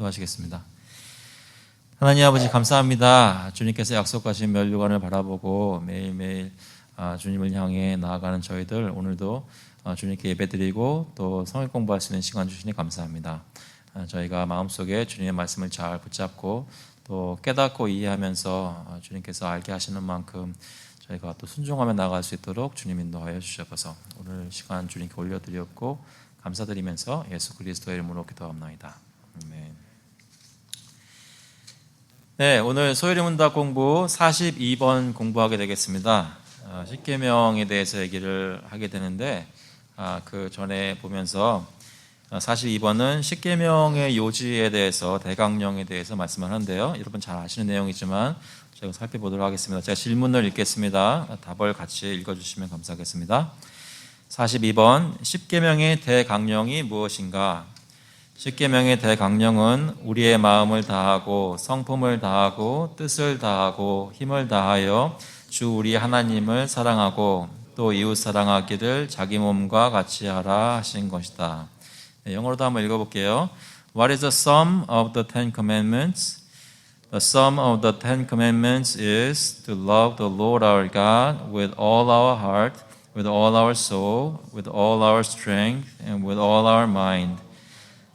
기도하시겠습니다. 하나님 아버지 감사합니다. 주님께서 약속하신 면류관을 바라보고 매일매일 주님을 향해 나아가는 저희들 오늘도 주님께 예배드리고 또 성역 공부할 수 있는 시간 주시니 감사합니다. 저희가 마음속에 주님의 말씀을 잘 붙잡고 또 깨닫고 이해하면서 주님께서 알게 하시는 만큼 저희가 또 순종하며 나아갈 수 있도록 주님 인도하여 주셔서 오늘 시간 주님께 올려드렸고 감사드리면서 예수 그리스도의 이름으로 기도합나이다. 아멘. 네, 오늘 소요리 문답 공부 42번 공부하게 되겠습니다. 십계명에 대해서 얘기를 하게 되는데 그 전에 보면서 42번은 십계명의 요지에 대해서 대강령에 대해서 말씀을 하는데요. 여러분 잘 아시는 내용이지만 제가 살펴보도록 하겠습니다. 제가 질문을 읽겠습니다. 답을 같이 읽어주시면 감사하겠습니다. 42번 십계명의 대강령이 무엇인가? 십계명의 대강령은 우리의 마음을 다하고 성품을 다하고 뜻을 다하고 힘을 다하여 주 우리 하나님을 사랑하고 또 이웃 사랑하기를 자기 몸과 같이 하라 하신 것이다. 네, 영어로도 한번 읽어볼게요. What is the sum of the Ten Commandments? The sum of the Ten Commandments is to love the Lord our God with all our heart, with all our soul, with all our strength, and with all our mind,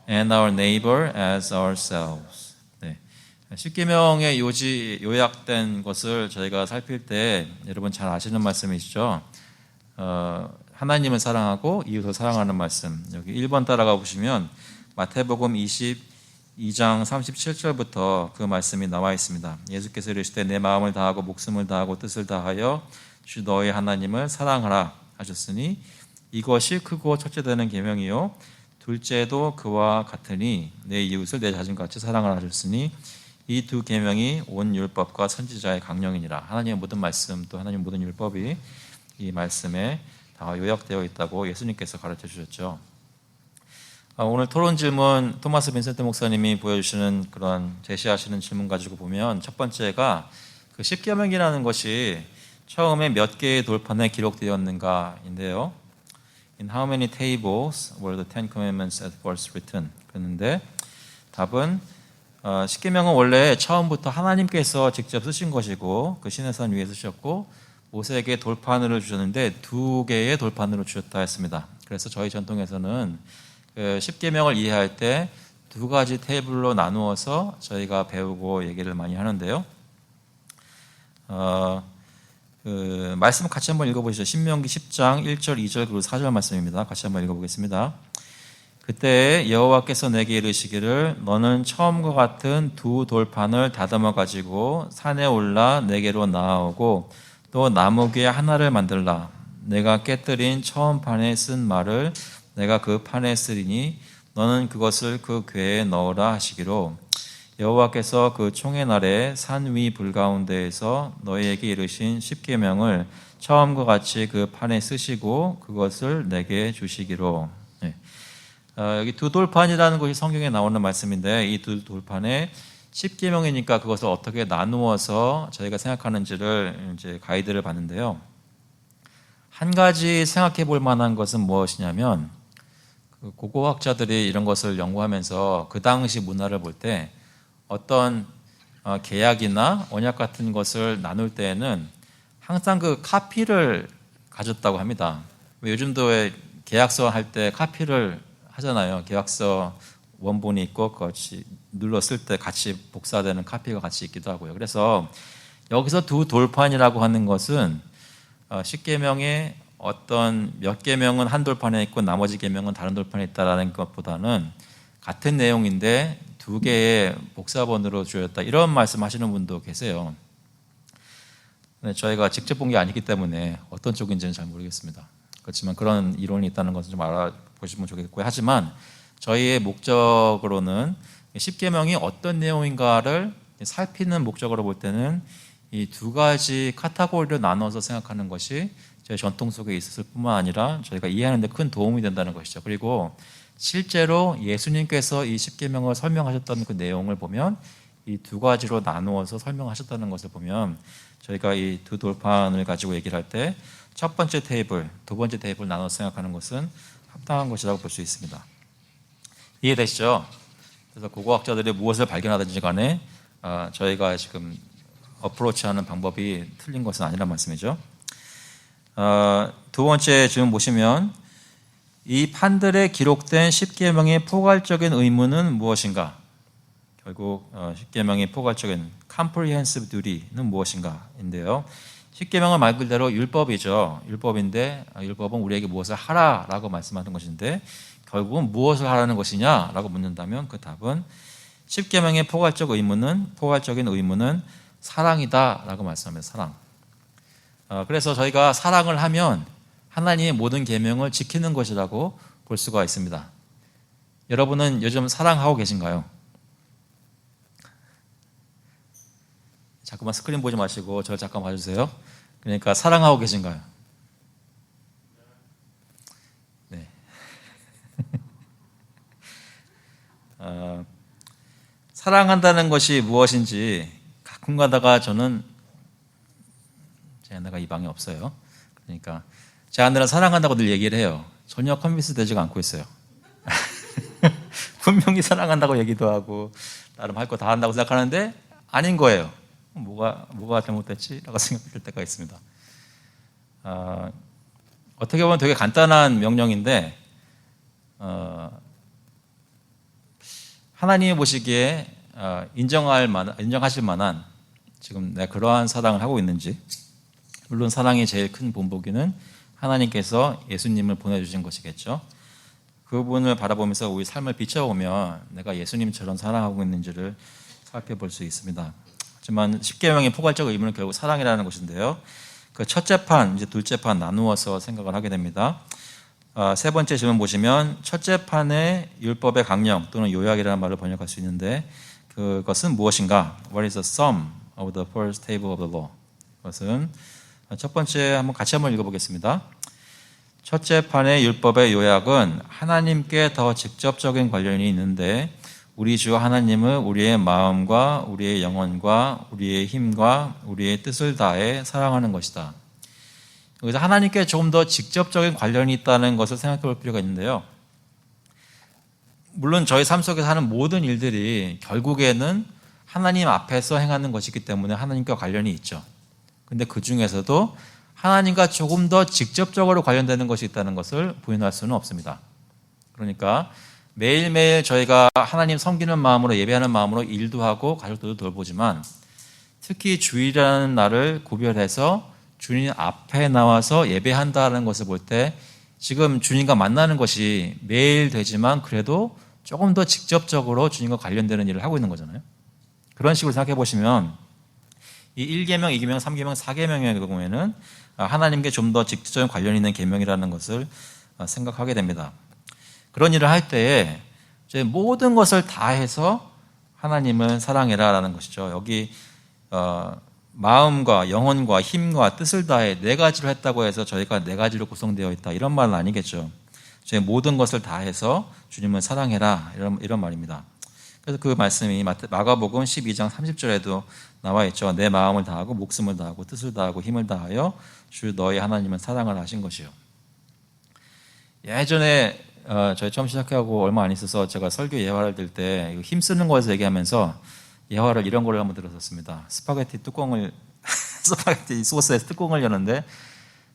and our neighbor as ourselves. 네. 십계명의 요약된 것을 저희가 살필 때 여러분 잘 아시는 말씀이시죠? 하나님을 사랑하고 이웃을 사랑하는 말씀. 여기 1번 따라가 보시면 마태복음 22장 37절부터 그 말씀이 나와 있습니다. 예수께서 이르시되 내 마음을 다하고 목숨을 다하고 뜻을 다하여 주 너의 하나님을 사랑하라 하셨으니 이것이 크고 첫째 되는 계명이요 둘째도 그와 같으니 내 이웃을 내 자신같이 사랑하라 하셨으니 이 두 계명이 온 율법과 선지자의 강령이니라. 하나님의 모든 말씀 또 하나님의 모든 율법이 이 말씀에 다 요약되어 있다고 예수님께서 가르쳐 주셨죠. 오늘 토론 질문 토마스 빈센트 목사님이 보여주시는 그런 제시하시는 질문 가지고 보면 첫 번째가 그 십계명이라는 것이 처음에 몇 개의 돌판에 기록되었는가인데요. In how many tables were the Ten Commandments at first written? 그랬는데 답은 십계명은 원래 처음부터 하나님께서 직접 쓰신 것이고 그 시내산 위에 쓰셨고 모세에게 돌판으로 주셨는데 2개의 돌판으로 주셨다 했습니다. 그래서 저희 전통에서는 그 십계명을 이해할 때 2가지 테이블로 나누어서 저희가 배우고 얘기를 많이 하는데요. 그 말씀 같이 한번 읽어보시죠. 신명기 10장 1절, 2절 그리고 4절 말씀입니다. 같이 한번 읽어보겠습니다. 그때 여호와께서 내게 이르시기를 너는 처음과 같은 2 돌판을 다듬어 가지고 산에 올라 내게로 나아오고 또 나무귀 하나를 만들라. 내가 깨뜨린 처음 판에 쓴 말을 내가 그 판에 쓰리니 너는 그것을 그 궤에 넣으라 하시기로 여호와께서 그 총의 날에 산 위 불 가운데에서 너희에게 이르신 십계명을 처음과 같이 그 판에 쓰시고 그것을 내게 주시기로. 네. 여기 2 돌판이라는 것이 성경에 나오는 말씀인데 이 2 돌판에 십계명이니까 그것을 어떻게 나누어서 저희가 생각하는지를 이제 가이드를 받는데요. 한 가지 생각해 볼 만한 것은 무엇이냐면 그 고고학자들이 이런 것을 연구하면서 그 당시 문화를 볼 때 어떤 계약이나 언약 같은 것을 나눌 때에는 항상 그 카피를 가졌다고 합니다. 요즘도 왜 계약서 할 때 카피를 하잖아요. 계약서 원본이 있고 같이 눌렀을 때 같이 복사되는 카피가 같이 있기도 하고요. 그래서 여기서 2 돌판이라고 하는 것은 십계명의 어떤 몇 계명은 한 돌판에 있고 나머지 계명은 다른 돌판에 있다라는 것보다는 같은 내용인데 2개의 복사본으로 주었다 이런 말씀하시는 분도 계세요. 저희가 직접 본 게 아니기 때문에 어떤 쪽인지는 잘 모르겠습니다. 그렇지만 그런 이론이 있다는 것을 좀 알아보시면 좋겠고요. 하지만 저희의 목적으로는 십계명이 어떤 내용인가를 살피는 목적으로 볼 때는 이 2가지 카테고리로 나눠서 생각하는 것이 저희 전통 속에 있었을 뿐만 아니라 저희가 이해하는 데 큰 도움이 된다는 것이죠. 그리고 실제로 예수님께서 이 십계명을 설명하셨던 그 내용을 보면 이 2가지로 나누어서 설명하셨다는 것을 보면 저희가 이 2 돌판을 가지고 얘기를 할 때 첫 번째 테이블, 2번째 테이블 나눠서 생각하는 것은 합당한 것이라고 볼 수 있습니다. 이해되시죠? 그래서 고고학자들이 무엇을 발견하든지 간에 저희가 지금 어프로치하는 방법이 틀린 것은 아니란 말씀이죠. 두 번째 질문 보시면 이 판들에 기록된 십계명의 포괄적인 의무는 무엇인가? 결국 십계명의 포괄적인 comprehensive duty는 무엇인가인데요. 십계명은 말 그대로 율법이죠. 율법인데 율법은 우리에게 무엇을 하라라고 말씀하는 것인데 결국은 무엇을 하라는 것이냐라고 묻는다면 그 답은 십계명의 포괄적인 의무는 사랑이다라고 말씀합니다. 사랑. 그래서 저희가 사랑을 하면 하나님의 모든 계명을 지키는 것이라고 볼 수가 있습니다. 여러분은 요즘 사랑하고 계신가요? 자꾸만 스크린 보지 마시고 저를 잠깐 봐주세요. 그러니까 사랑하고 계신가요? 네. 사랑한다는 것이 무엇인지 가끔 가다가 저는 제 아내가 이 방에 없어요. 그러니까 제 아내는 사랑한다고 늘 얘기를 해요. 전혀 컨빈스 되지가 않고 있어요. 분명히 사랑한다고 얘기도 하고 나름 할 거 다 한다고 생각하는데 아닌 거예요. 뭐가 잘못됐지? 라고 생각될 때가 있습니다. 어떻게 보면 되게 간단한 명령인데 하나님이 보시기에 인정하실 만한 지금 내가 그러한 사랑을 하고 있는지, 물론 사랑의 제일 큰 본보기는 하나님께서 예수님을 보내주신 것이겠죠. 그분을 바라보면서 우리 삶을 비춰보면 내가 예수님처럼 사랑하고 있는지를 살펴볼 수 있습니다. 하지만 십계명의 포괄적 의무는 결국 사랑이라는 것인데요. 그 첫째 판, 이제 둘째 판 나누어서 생각을 하게 됩니다. 세 번째 질문 보시면 첫째 판의 율법의 강령 또는 요약이라는 말을 번역할 수 있는데 그것은 무엇인가? What is the sum of the first table of the law? 그것은 첫 번째 같이 한번 읽어보겠습니다. 첫째 판의 율법의 요약은 하나님께 더 직접적인 관련이 있는데 우리 주 하나님을 우리의 마음과 우리의 영혼과 우리의 힘과 우리의 뜻을 다해 사랑하는 것이다. 여기서 하나님께 조금 더 직접적인 관련이 있다는 것을 생각해 볼 필요가 있는데요. 물론 저희 삶 속에서 하는 모든 일들이 결국에는 하나님 앞에서 행하는 것이기 때문에 하나님과 관련이 있죠. 근데 그 중에서도 하나님과 조금 더 직접적으로 관련되는 것이 있다는 것을 부인할 수는 없습니다. 그러니까 매일매일 저희가 하나님 섬기는 마음으로 예배하는 마음으로 일도 하고 가족들도 돌보지만 특히 주일이라는 날을 구별해서 주님 앞에 나와서 예배한다는 것을 볼 때 지금 주님과 만나는 것이 매일 되지만 그래도 조금 더 직접적으로 주님과 관련되는 일을 하고 있는 거잖아요. 그런 식으로 생각해 보시면 이 1계명, 2계명, 3계명, 4계명의 경우에는 하나님께 좀 더 직접적인 관련이 있는 계명이라는 것을 생각하게 됩니다. 그런 일을 할 때에 모든 것을 다해서 하나님을 사랑해라라는 것이죠. 여기 마음과 영혼과 힘과 뜻을 다해 네 가지로 했다고 해서 저희가 네 가지로 구성되어 있다 이런 말은 아니겠죠. 저희 모든 것을 다해서 주님을 사랑해라 이런 말입니다. 그래서 그 말씀이 마가복음 12장 30절에도 나와 있죠. 내 마음을 다하고 목숨을 다하고 뜻을 다하고 힘을 다하여 주 너희 하나님은 사랑을 하신 것이요. 예전에 저희 처음 시작하고 얼마 안 있어서 제가 설교 예화를 들 때 힘쓰는 거에서 얘기하면서 예화를 이런 거를 한번 들었었습니다. 스파게티 소스에서 뚜껑을 여는데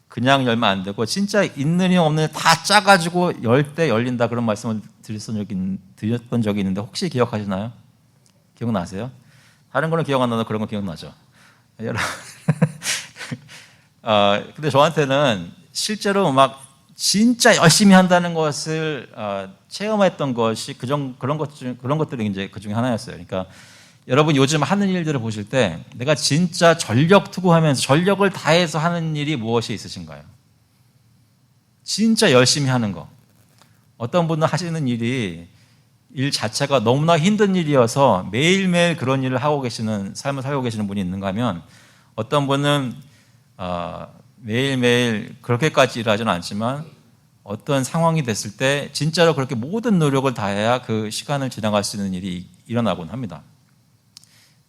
그냥 열면 안 되고 진짜 있는 힘 없는 힘 다 짜가지고 열 때 열린다 그런 말씀을 드렸던 적이 있는데 혹시 기억하시나요? 기억나세요? 다른 거는 기억 안 나도 그런 거 기억나죠? 여러분 근데 저한테는 실제로 막 진짜 열심히 한다는 것을 체험했던 것이 그런 것들이 이제 그 중에 하나였어요. 그러니까 여러분 요즘 하는 일들을 보실 때 내가 진짜 전력 투구하면서 전력을 다해서 하는 일이 무엇이 있으신가요? 진짜 열심히 하는 거. 어떤 분은 하시는 일 자체가 너무나 힘든 일이어서 매일매일 그런 일을 하고 계시는 삶을 살고 계시는 분이 있는가 하면 어떤 분은 매일매일 그렇게까지 일하지는 않지만 어떤 상황이 됐을 때 진짜로 그렇게 모든 노력을 다해야 그 시간을 지나갈 수 있는 일이 일어나곤 합니다.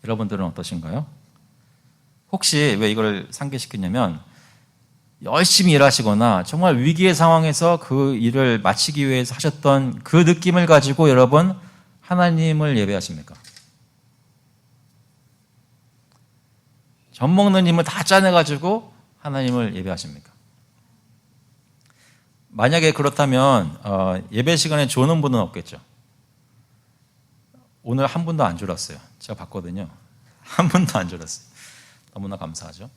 여러분들은 어떠신가요? 혹시 왜 이걸 상기시켰냐면 열심히 일하시거나 정말 위기의 상황에서 그 일을 마치기 위해서 하셨던 그 느낌을 가지고 여러분 하나님을 예배하십니까? 젖 먹는 힘을 다 짜내가지고 하나님을 예배하십니까? 만약에 그렇다면 예배 시간에 조는 분은 없겠죠. 오늘 한 분도 안 졸았어요. 제가 봤거든요. 한 분도 안 졸았어요. 너무나 감사하죠.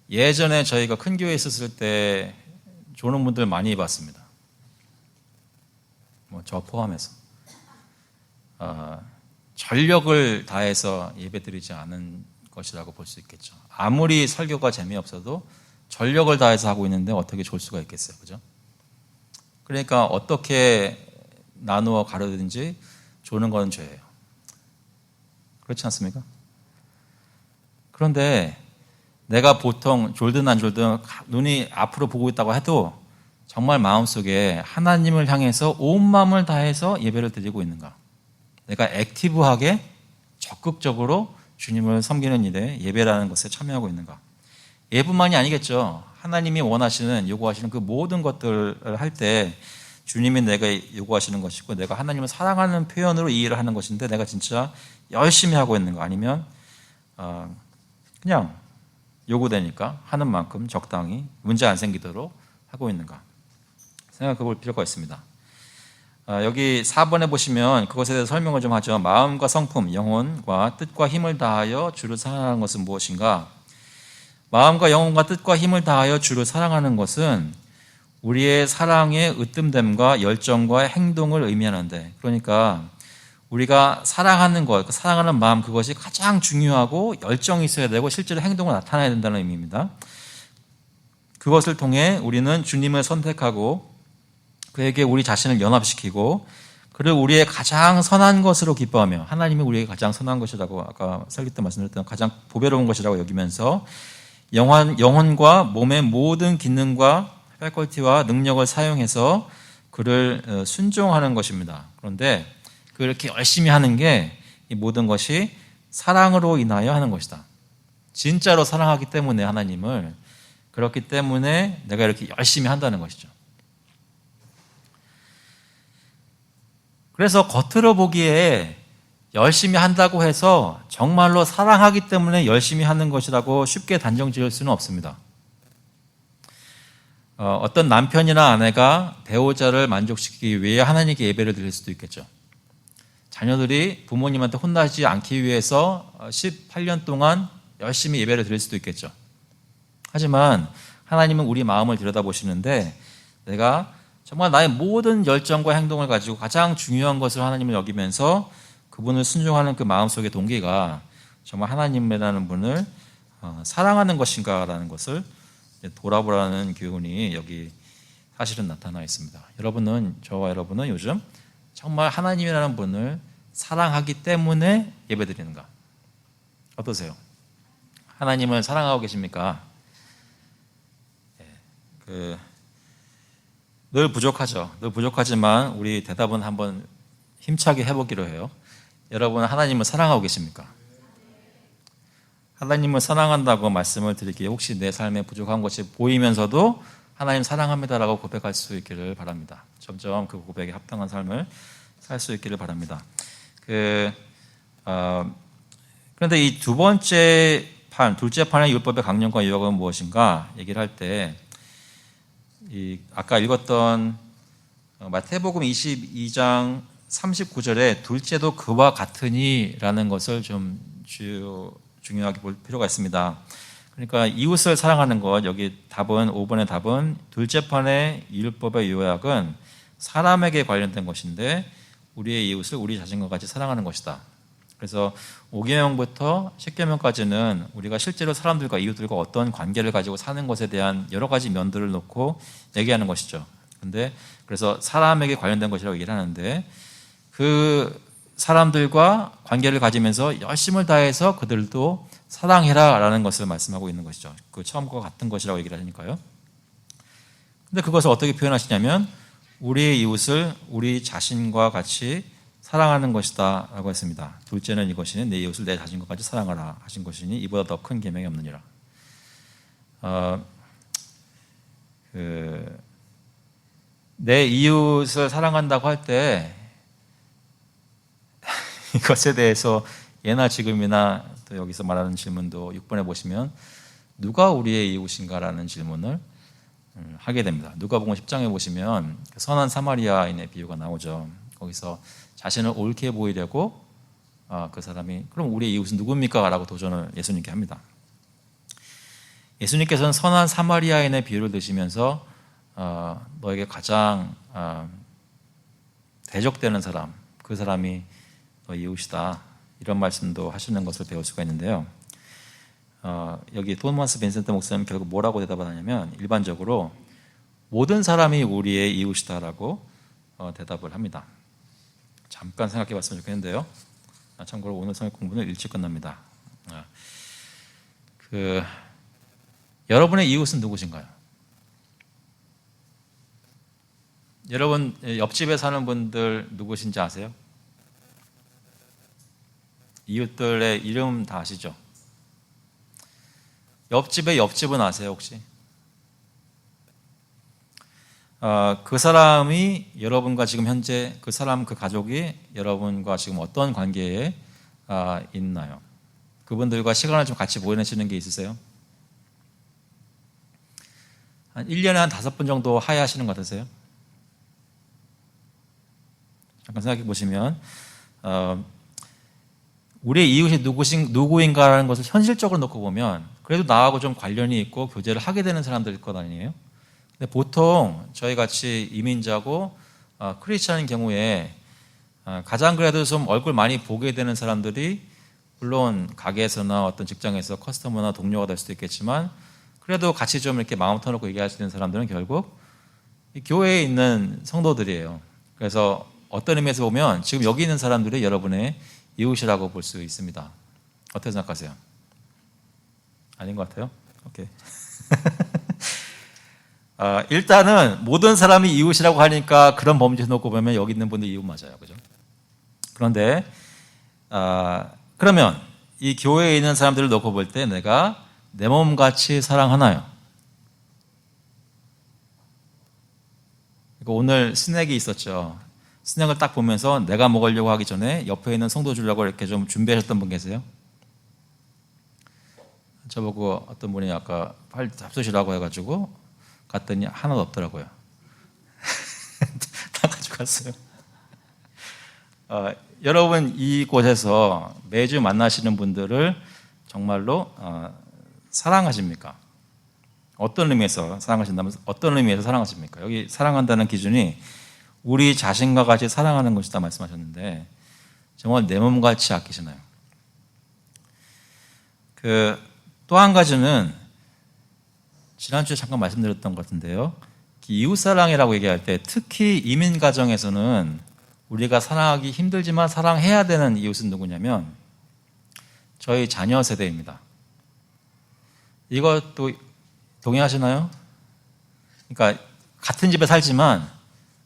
예전에 저희가 큰 교회에 있었을 때 조는 분들 많이 봤습니다. 저 포함해서. 전력을 다해서 예배드리지 않은 것이라고 볼 수 있겠죠. 아무리 설교가 재미없어도 전력을 다해서 하고 있는데 어떻게 졸 수가 있겠어요. 그죠? 그러니까 어떻게 나누어 가르든지 조는 건 죄예요. 그렇지 않습니까? 그런데 내가 보통 졸든 안 졸든 눈이 앞으로 보고 있다고 해도 정말 마음속에 하나님을 향해서 온 마음을 다해서 예배를 드리고 있는가? 내가 액티브하게 적극적으로 주님을 섬기는 일에 예배라는 것에 참여하고 있는가? 예뿐만이 아니겠죠. 하나님이 원하시는, 요구하시는 그 모든 것들을 할 때 주님이 내가 요구하시는 것이고 내가 하나님을 사랑하는 표현으로 이 일을 하는 것인데 내가 진짜 열심히 하고 있는가? 아니면 그냥 요구되니까 하는 만큼 적당히 문제 안 생기도록 하고 있는가? 생각해 볼 필요가 있습니다. 여기 4번에 보시면 그것에 대해서 설명을 좀 하죠. 마음과 성품, 영혼과 뜻과 힘을 다하여 주를 사랑하는 것은 무엇인가? 마음과 영혼과 뜻과 힘을 다하여 주를 사랑하는 것은 우리의 사랑의 으뜸됨과 열정과 행동을 의미하는데, 그러니까 우리가 사랑하는 것, 사랑하는 마음, 그것이 가장 중요하고 열정이 있어야 되고 실제로 행동을 나타내야 된다는 의미입니다. 그것을 통해 우리는 주님을 선택하고 그에게 우리 자신을 연합시키고 그를 우리의 가장 선한 것으로 기뻐하며, 하나님이 우리에게 가장 선한 것이라고 아까 설교 때 말씀드렸던 가장 보배로운 것이라고 여기면서 영혼과 몸의 모든 기능과 패컬티와 능력을 사용해서 그를 순종하는 것입니다. 그런데 그렇게 열심히 하는 게 이 모든 것이 사랑으로 인하여 하는 것이다. 진짜로 사랑하기 때문에 하나님을, 그렇기 때문에 내가 이렇게 열심히 한다는 것이죠. 그래서 겉으로 보기에 열심히 한다고 해서 정말로 사랑하기 때문에 열심히 하는 것이라고 쉽게 단정 지을 수는 없습니다. 어떤 남편이나 아내가 배우자를 만족시키기 위해 하나님께 예배를 드릴 수도 있겠죠. 자녀들이 부모님한테 혼나지 않기 위해서 18년 동안 열심히 예배를 드릴 수도 있겠죠. 하지만 하나님은 우리 마음을 들여다보시는데 내가 정말 나의 모든 열정과 행동을 가지고 가장 중요한 것을 하나님을 여기면서 그분을 순종하는 그 마음속의 동기가 정말 하나님이라는 분을 사랑하는 것인가라는 것을 돌아보라는 교훈이 여기 사실은 나타나 있습니다. 저와 여러분은 요즘 정말 하나님이라는 분을 사랑하기 때문에 예배드리는가? 어떠세요? 하나님을 사랑하고 계십니까? 늘 부족하죠. 늘 부족하지만 우리 대답은 한번 힘차게 해보기로 해요. 여러분은 하나님을 사랑하고 계십니까? 하나님을 사랑한다고 말씀을 드리기에 혹시 내 삶에 부족한 것이 보이면서도 하나님 사랑합니다라고 고백할 수 있기를 바랍니다. 점점 그 고백에 합당한 삶을 살 수 있기를 바랍니다. 그런데 이 두 번째 둘째 판의 율법의 강령과 유혹은 무엇인가 얘기를 할 때 아까 읽었던 마태복음 22장 39절에 둘째도 그와 같으니라는 것을 좀 중요하게 볼 필요가 있습니다. 그러니까 이웃을 사랑하는 것, 여기 답은 5번의 답은 둘째 판의 율법의 요약은 사람에게 관련된 것인데 우리의 이웃을 우리 자신과 같이 사랑하는 것이다. 그래서 5계명부터 10계명까지는 우리가 실제로 사람들과 이웃들과 어떤 관계를 가지고 사는 것에 대한 여러 가지 면들을 놓고 얘기하는 것이죠. 그래서 사람에게 관련된 것이라고 얘기를 하는데 그 사람들과 관계를 가지면서 열심을 다해서 그들도 사랑해라라는 것을 말씀하고 있는 것이죠. 그 처음과 같은 것이라고 얘기를 하니까요. 근데 그것을 어떻게 표현하시냐면 우리의 이웃을 우리 자신과 같이 사랑하는 것이다 라고 했습니다. 둘째는 이것이니 내 이웃을 내 자신과 같이 사랑하라 하신 것이니 이보다 더 큰 계명이 없느니라. 내 이웃을 사랑한다고 할 때 이것에 대해서 예나 지금이나 또 여기서 말하는 질문도 6번에 보시면 누가 우리의 이웃인가라는 질문을 하게 됩니다. 누가복음 10장에 보시면 선한 사마리아인의 비유가 나오죠. 거기서 자신을 옳게 보이려고 그 사람이 그럼 우리의 이웃은 누굽니까? 라고 도전을 예수님께 합니다. 예수님께서는 선한 사마리아인의 비유를 드시면서 너에게 가장 대적되는 사람, 그 사람이 너의 이웃이다, 이런 말씀도 하시는 것을 배울 수가 있는데요. 여기 토마스 빈센트 목사님 결국 뭐라고 대답을 하냐면 일반적으로 모든 사람이 우리의 이웃이다라고 대답을 합니다. 잠깐 생각해 봤으면 좋겠는데요. 참고로 오늘 성경 공부는 일찍 끝납니다. 여러분의 이웃은 누구신가요? 여러분 옆집에 사는 분들 누구신지 아세요? 이웃들의 이름 다 아시죠? 옆집의 옆집은 아세요 혹시? 그 사람이 여러분과 지금 현재 그 사람 그 가족이 여러분과 지금 어떤 관계에 있나요? 그분들과 시간을 좀 같이 보내시는 게 있으세요? 한 1년에 한 5번 정도 하야하시는 것 같으세요? 잠깐 생각해 보시면 우리의 이웃이 누구인가라는 것을 현실적으로 놓고 보면 그래도 나하고 좀 관련이 있고 교제를 하게 되는 사람들일 것 아니에요? 근데 보통 저희 같이 이민자고 크리스찬인 경우에 가장 그래도 좀 얼굴 많이 보게 되는 사람들이 물론 가게에서나 어떤 직장에서 커스터머나 동료가 될 수도 있겠지만 그래도 같이 좀 이렇게 마음 터놓고 얘기할 수 있는 사람들은 결국 이 교회에 있는 성도들이에요. 그래서 어떤 의미에서 보면 지금 여기 있는 사람들이 여러분의 이웃이라고 볼 수 있습니다. 어떻게 생각하세요? 아닌 것 같아요? 오케이. 일단은 모든 사람이 이웃이라고 하니까 그런 범죄에 놓고 보면 여기 있는 분들 이웃 맞아요. 그죠? 그런데 그러면 이 교회에 있는 사람들을 놓고 볼 때 내가 내 몸같이 사랑하나요? 오늘 스낵이 있었죠. 스낵을 딱 보면서 내가 먹으려고 하기 전에 옆에 있는 성도 주려고 이렇게 좀 준비하셨던 분 계세요? 저보고 어떤 분이 아까 팔 잡수시라고 해가지고 갔더니 하나도 없더라고요. 다 가져갔어요. 여러분 이곳에서 매주 만나시는 분들을 정말로 사랑하십니까? 어떤 의미에서 사랑하신다면 어떤 의미에서 사랑하십니까? 여기 사랑한다는 기준이 우리 자신과 같이 사랑하는 것이다 말씀하셨는데 정말 내 몸같이 아끼시나요? 또 한 가지는 지난주에 잠깐 말씀드렸던 것 같은데요. 이웃사랑이라고 얘기할 때 특히 이민 가정에서는 우리가 사랑하기 힘들지만 사랑해야 되는 이웃은 누구냐면 저희 자녀 세대입니다. 이것도 동의하시나요? 그러니까 같은 집에 살지만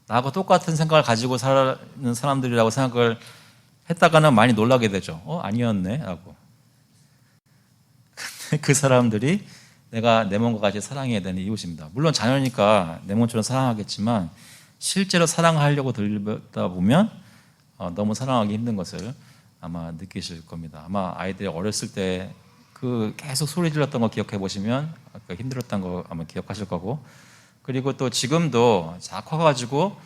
나하고 똑같은 생각을 가지고 사는 사람들이라고 생각을 했다가는 많이 놀라게 되죠. 아니었네 라고. 그 사람들이 내가 내 몸과 같이 사랑해야 되는 이웃입니다. 물론 자녀니까 내 몸처럼 사랑하겠지만 실제로 사랑하려고 들다 보면 너무 사랑하기 힘든 것을 아마 느끼실 겁니다. 아마 아이들이 어렸을 때 계속 소리 질렀던 거 기억해 보시면 힘들었던 거 아마 기억하실 거고 그리고 또 지금도 자 커가지고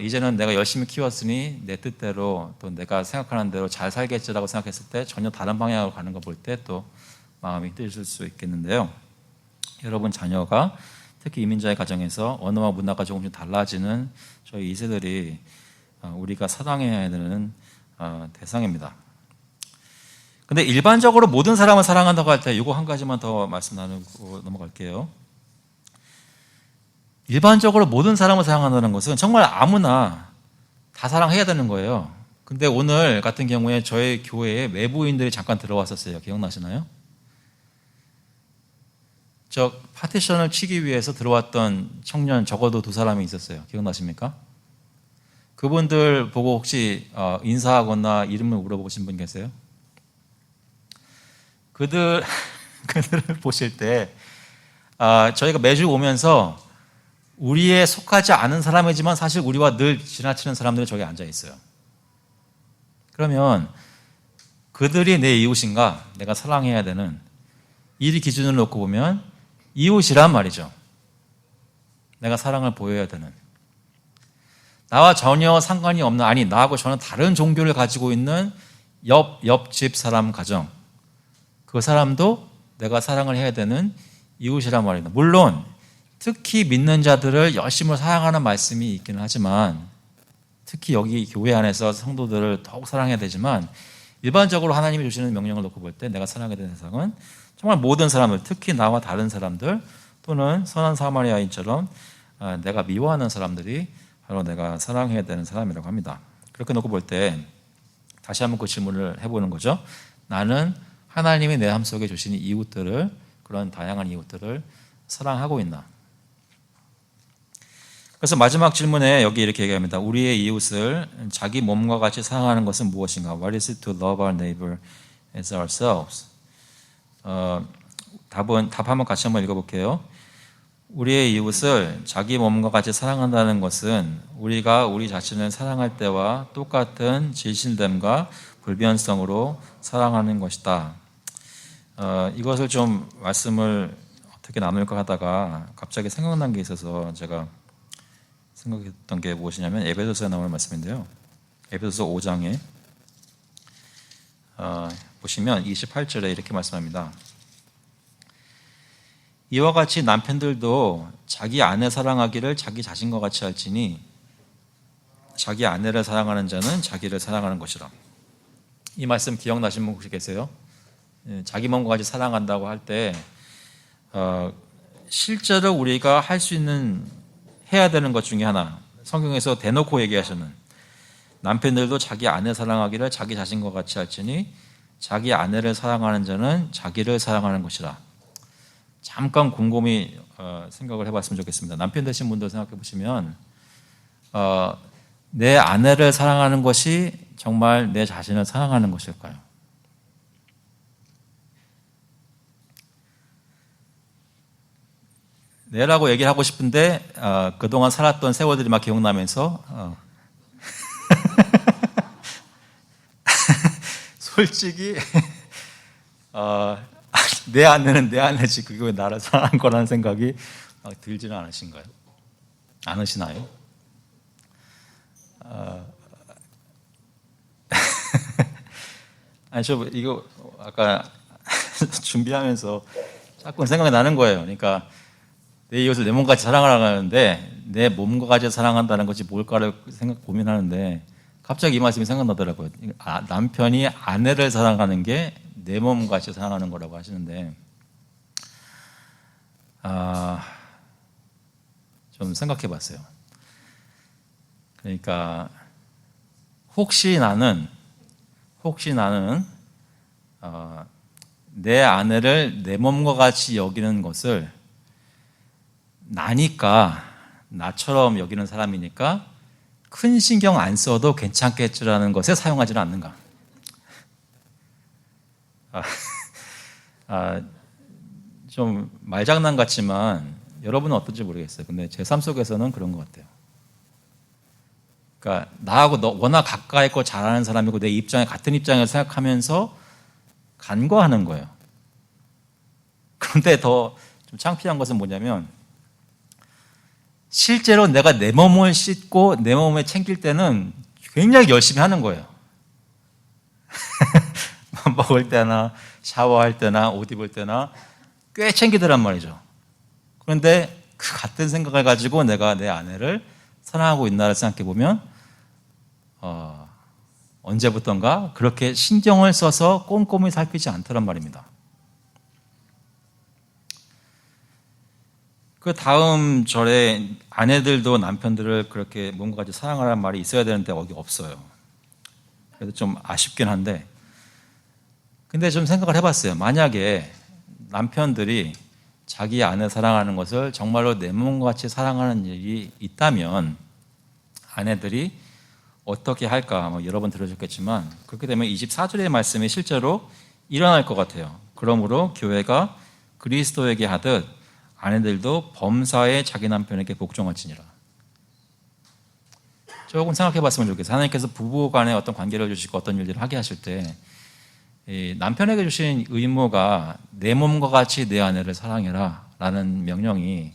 이제는 내가 열심히 키웠으니 내 뜻대로 또 내가 생각하는 대로 잘 살겠지라고 생각했을 때 전혀 다른 방향으로 가는 거 볼 때 또 마음이 힘드실 수 있겠는데요. 여러분 자녀가 특히 이민자의 가정에서 언어와 문화가 조금씩 달라지는 저희 2세들이 우리가 사랑해야 되는 대상입니다. 근데 일반적으로 모든 사람을 사랑한다고 할 때 이거 한 가지만 더 말씀 나누고 넘어갈게요. 일반적으로 모든 사람을 사랑한다는 것은 정말 아무나 다 사랑해야 되는 거예요. 근데 오늘 같은 경우에 저희 교회에 외부인들이 잠깐 들어왔었어요. 기억나시나요? 저 파티션을 치기 위해서 들어왔던 청년 적어도 2사람이 있었어요. 기억나십니까? 그분들 보고 혹시 인사하거나 이름을 물어보신 분 계세요? 그들을 보실 때 저희가 매주 오면서 우리에 속하지 않은 사람이지만 사실 우리와 늘 지나치는 사람들이 저기 앉아 있어요. 그러면 그들이 내 이웃인가? 내가 사랑해야 되는 이 기준을 놓고 보면 이웃이란 말이죠. 내가 사랑을 보여야 되는. 나와 전혀 상관이 없는, 아니 나하고 전혀 다른 종교를 가지고 있는 옆집 사람 가정, 그 사람도 내가 사랑을 해야 되는 이웃이란 말입니다. 물론 특히 믿는 자들을 열심히 사랑하는 말씀이 있기는 하지만, 특히 여기 교회 안에서 성도들을 더욱 사랑해야 되지만, 일반적으로 하나님이 주시는 명령을 놓고 볼 때 내가 사랑해야 되는 세상은 정말 모든 사람들, 특히 나와 다른 사람들, 또는 선한 사마리아인처럼 내가 미워하는 사람들이 바로 내가 사랑해야 되는 사람이라고 합니다. 그렇게 놓고 볼 때 다시 한번 그 질문을 해보는 거죠. 나는 하나님이 내 삶 속에 주신 이웃들을, 그런 다양한 이웃들을 사랑하고 있나? 그래서 마지막 질문에 여기 이렇게 얘기합니다. 우리의 이웃을 자기 몸과 같이 사랑하는 것은 무엇인가? What is it to love our neighbor as ourselves? 답 한번 같이 한번 읽어볼게요. 우리의 이웃을 자기 몸과 같이 사랑한다는 것은 우리가 우리 자신을 사랑할 때와 똑같은 진실됨과 불변성으로 사랑하는 것이다. 이것을 좀 말씀을 어떻게 나눌까 하다가 갑자기 생각난 게 있어서 제가 생각했던 게 무엇이냐면 에베소서에 나오는 말씀인데요. 에베소서 5장에 보시면 28절에 이렇게 말씀합니다. 이와 같이 남편들도 자기 아내 사랑하기를 자기 자신과 같이 할지니 자기 아내를 사랑하는 자는 자기를 사랑하는 것이라. 이 말씀 기억나신 분 혹시 계세요? 자기 몸과 같이 사랑한다고 할 때 실제로 우리가 할 수 있는, 해야 되는 것 중에 하나, 성경에서 대놓고 얘기하시는, 남편들도 자기 아내 사랑하기를 자기 자신과 같이 할지니 자기 아내를 사랑하는 자는 자기를 사랑하는 것이라. 잠깐 곰곰이 생각을 해봤으면 좋겠습니다. 남편 되신 분들 생각해 보시면 내 아내를 사랑하는 것이 정말 내 자신을 사랑하는 것일까요? 내라고 얘기를 하고 싶은데 그동안 살았던 세월들이 막 기억나면서 솔직히 내 아내는 내 아내지 그게 왜 나를 사랑한 거라는 생각이 들지는 않으신가요? 않으시나요? 아니 저 이거 아까 준비하면서 자꾸 생각이 나는 거예요. 그러니까 내 이웃을 내 몸같이 사랑하라고 하는데 내 몸과 같이 사랑한다는 것이 뭘까를 고민하는데 갑자기 이 말씀이 생각나더라고요. 남편이 아내를 사랑하는 게 내 몸같이 사랑하는 거라고 하시는데 좀 생각해 봤어요. 그러니까 혹시 나는 내 아내를 내 몸과 같이 여기는 것을 나니까, 나처럼 여기는 사람이니까 큰 신경 안 써도 괜찮겠지라는 것에 사용하지는 않는가? 좀 말장난 같지만 여러분은 어떤지 모르겠어요. 근데 제 삶 속에서는 그런 것 같아요. 그러니까 나하고 워낙 가까이 있고 잘 아는 사람이고 내 입장에 같은 입장을 생각하면서 간과하는 거예요. 그런데 더 좀 창피한 것은 뭐냐면 실제로 내가 내 몸을 씻고 내 몸을 챙길 때는 굉장히 열심히 하는 거예요. 먹을 때나 샤워할 때나 옷 입을 때나 꽤 챙기더란 말이죠. 그런데 그 같은 생각을 가지고 내가 내 아내를 사랑하고 있나를 생각해 보면 언제부턴가 그렇게 신경을 써서 꼼꼼히 살피지 않더란 말입니다. 그 다음 절에 아내들도 남편들을 그렇게 몸과 같이 사랑하라는 말이 있어야 되는데 거기 없어요. 그래서 좀 아쉽긴 한데, 근데 좀 생각을 해봤어요. 만약에 남편들이 자기 아내 사랑하는 것을 정말로 내 몸과 같이 사랑하는 일이 있다면 아내들이 어떻게 할까? 여러 번 들으셨겠지만 그렇게 되면 24절의 말씀이 실제로 일어날 것 같아요. 그러므로 교회가 그리스도에게 하듯 아내들도 범사에 자기 남편에게 복종할지니라. 조금 생각해봤으면 좋겠어요. 하나님께서 부부간의 어떤 관계를 주시고 어떤 일들을 하게 하실 때 이 남편에게 주신 의무가 내 몸과 같이 내 아내를 사랑해라 라는 명령이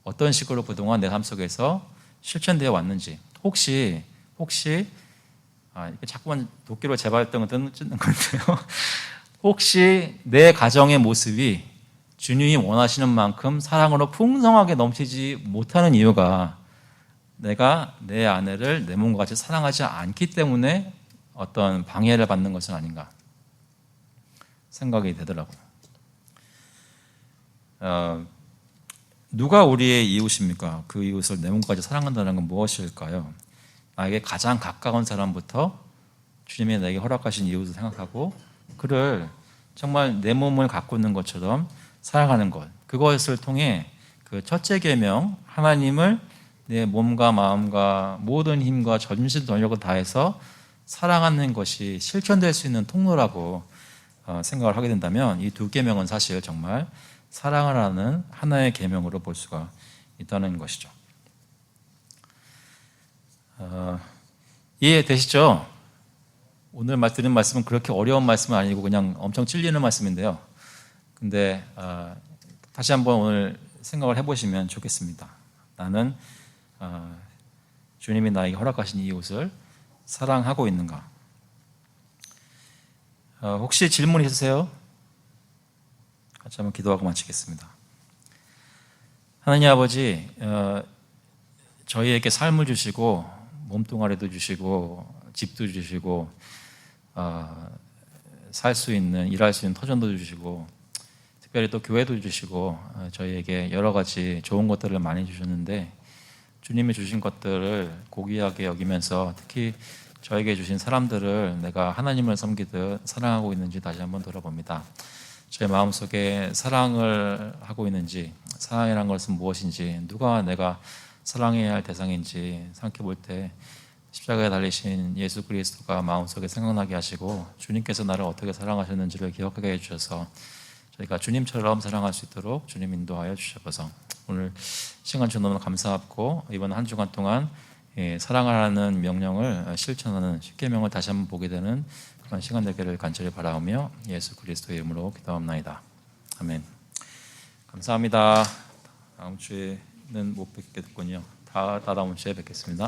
어떤 식으로 그동안 내 삶 속에서 실천되어 왔는지, 혹시 이렇게 자꾸만 도끼로 재발등을 뜯는 건데요. 혹시 내 가정의 모습이 주님이 원하시는 만큼 사랑으로 풍성하게 넘치지 못하는 이유가 내가 내 아내를 내 몸과 같이 사랑하지 않기 때문에 어떤 방해를 받는 것은 아닌가 생각이 되더라고요. 누가 우리의 이웃입니까? 그 이웃을 내 몸까지 사랑한다는 건 무엇일까요? 나에게 가장 가까운 사람부터 주님이 내게 허락하신 이웃을 생각하고 그를 정말 내 몸을 갖고 있는 것처럼 사랑하는 것, 그것을 통해 그 첫째 계명, 하나님을 내 몸과 마음과 모든 힘과 전신 전력을 다해서 사랑하는 것이 실천될 수 있는 통로라고 생각을 하게 된다면 이 두 계명은 사실 정말 사랑을 하는 하나의 계명으로 볼 수가 있다는 것이죠. 이해되시죠? 오늘 드린 말씀은 그렇게 어려운 말씀은 아니고 그냥 엄청 찔리는 말씀인데요. 근데 다시 한번 오늘 생각을 해보시면 좋겠습니다. 나는 주님이 나에게 허락하신 이웃을 사랑하고 있는가? 혹시 질문 있으세요? 같이 한번 기도하고 마치겠습니다. 하나님 아버지, 저희에게 삶을 주시고 몸뚱아리도 주시고 집도 주시고 살 수 있는, 일할 수 있는 터전도 주시고 특별히 또 교회도 주시고 저희에게 여러 가지 좋은 것들을 많이 주셨는데 주님이 주신 것들을 고귀하게 여기면서 특히 저에게 주신 사람들을 내가 하나님을 섬기듯 사랑하고 있는지 다시 한번 돌아봅니다. 저의 마음속에 사랑을 하고 있는지, 사랑이란 것은 무엇인지, 누가 내가 사랑해야 할 대상인지 생각해 볼 때 십자가에 달리신 예수 그리스도가 마음속에 생각나게 하시고 주님께서 나를 어떻게 사랑하셨는지를 기억하게 해주셔서 저희가 주님처럼 사랑할 수 있도록 주님 인도하여 주셔서 오늘 시간 주셔서 너무 감사하고 이번 한 주간 동안 사랑하라는 명령을 실천하는 십계명을 다시 한번 보게 되는 그런 시간 되기를 간절히 바라오며 예수 그리스도의 이름으로 기도합나이다. 아멘. 감사합니다. 다음 주에는 못 뵙겠군요. 다다음 주에 뵙겠습니다.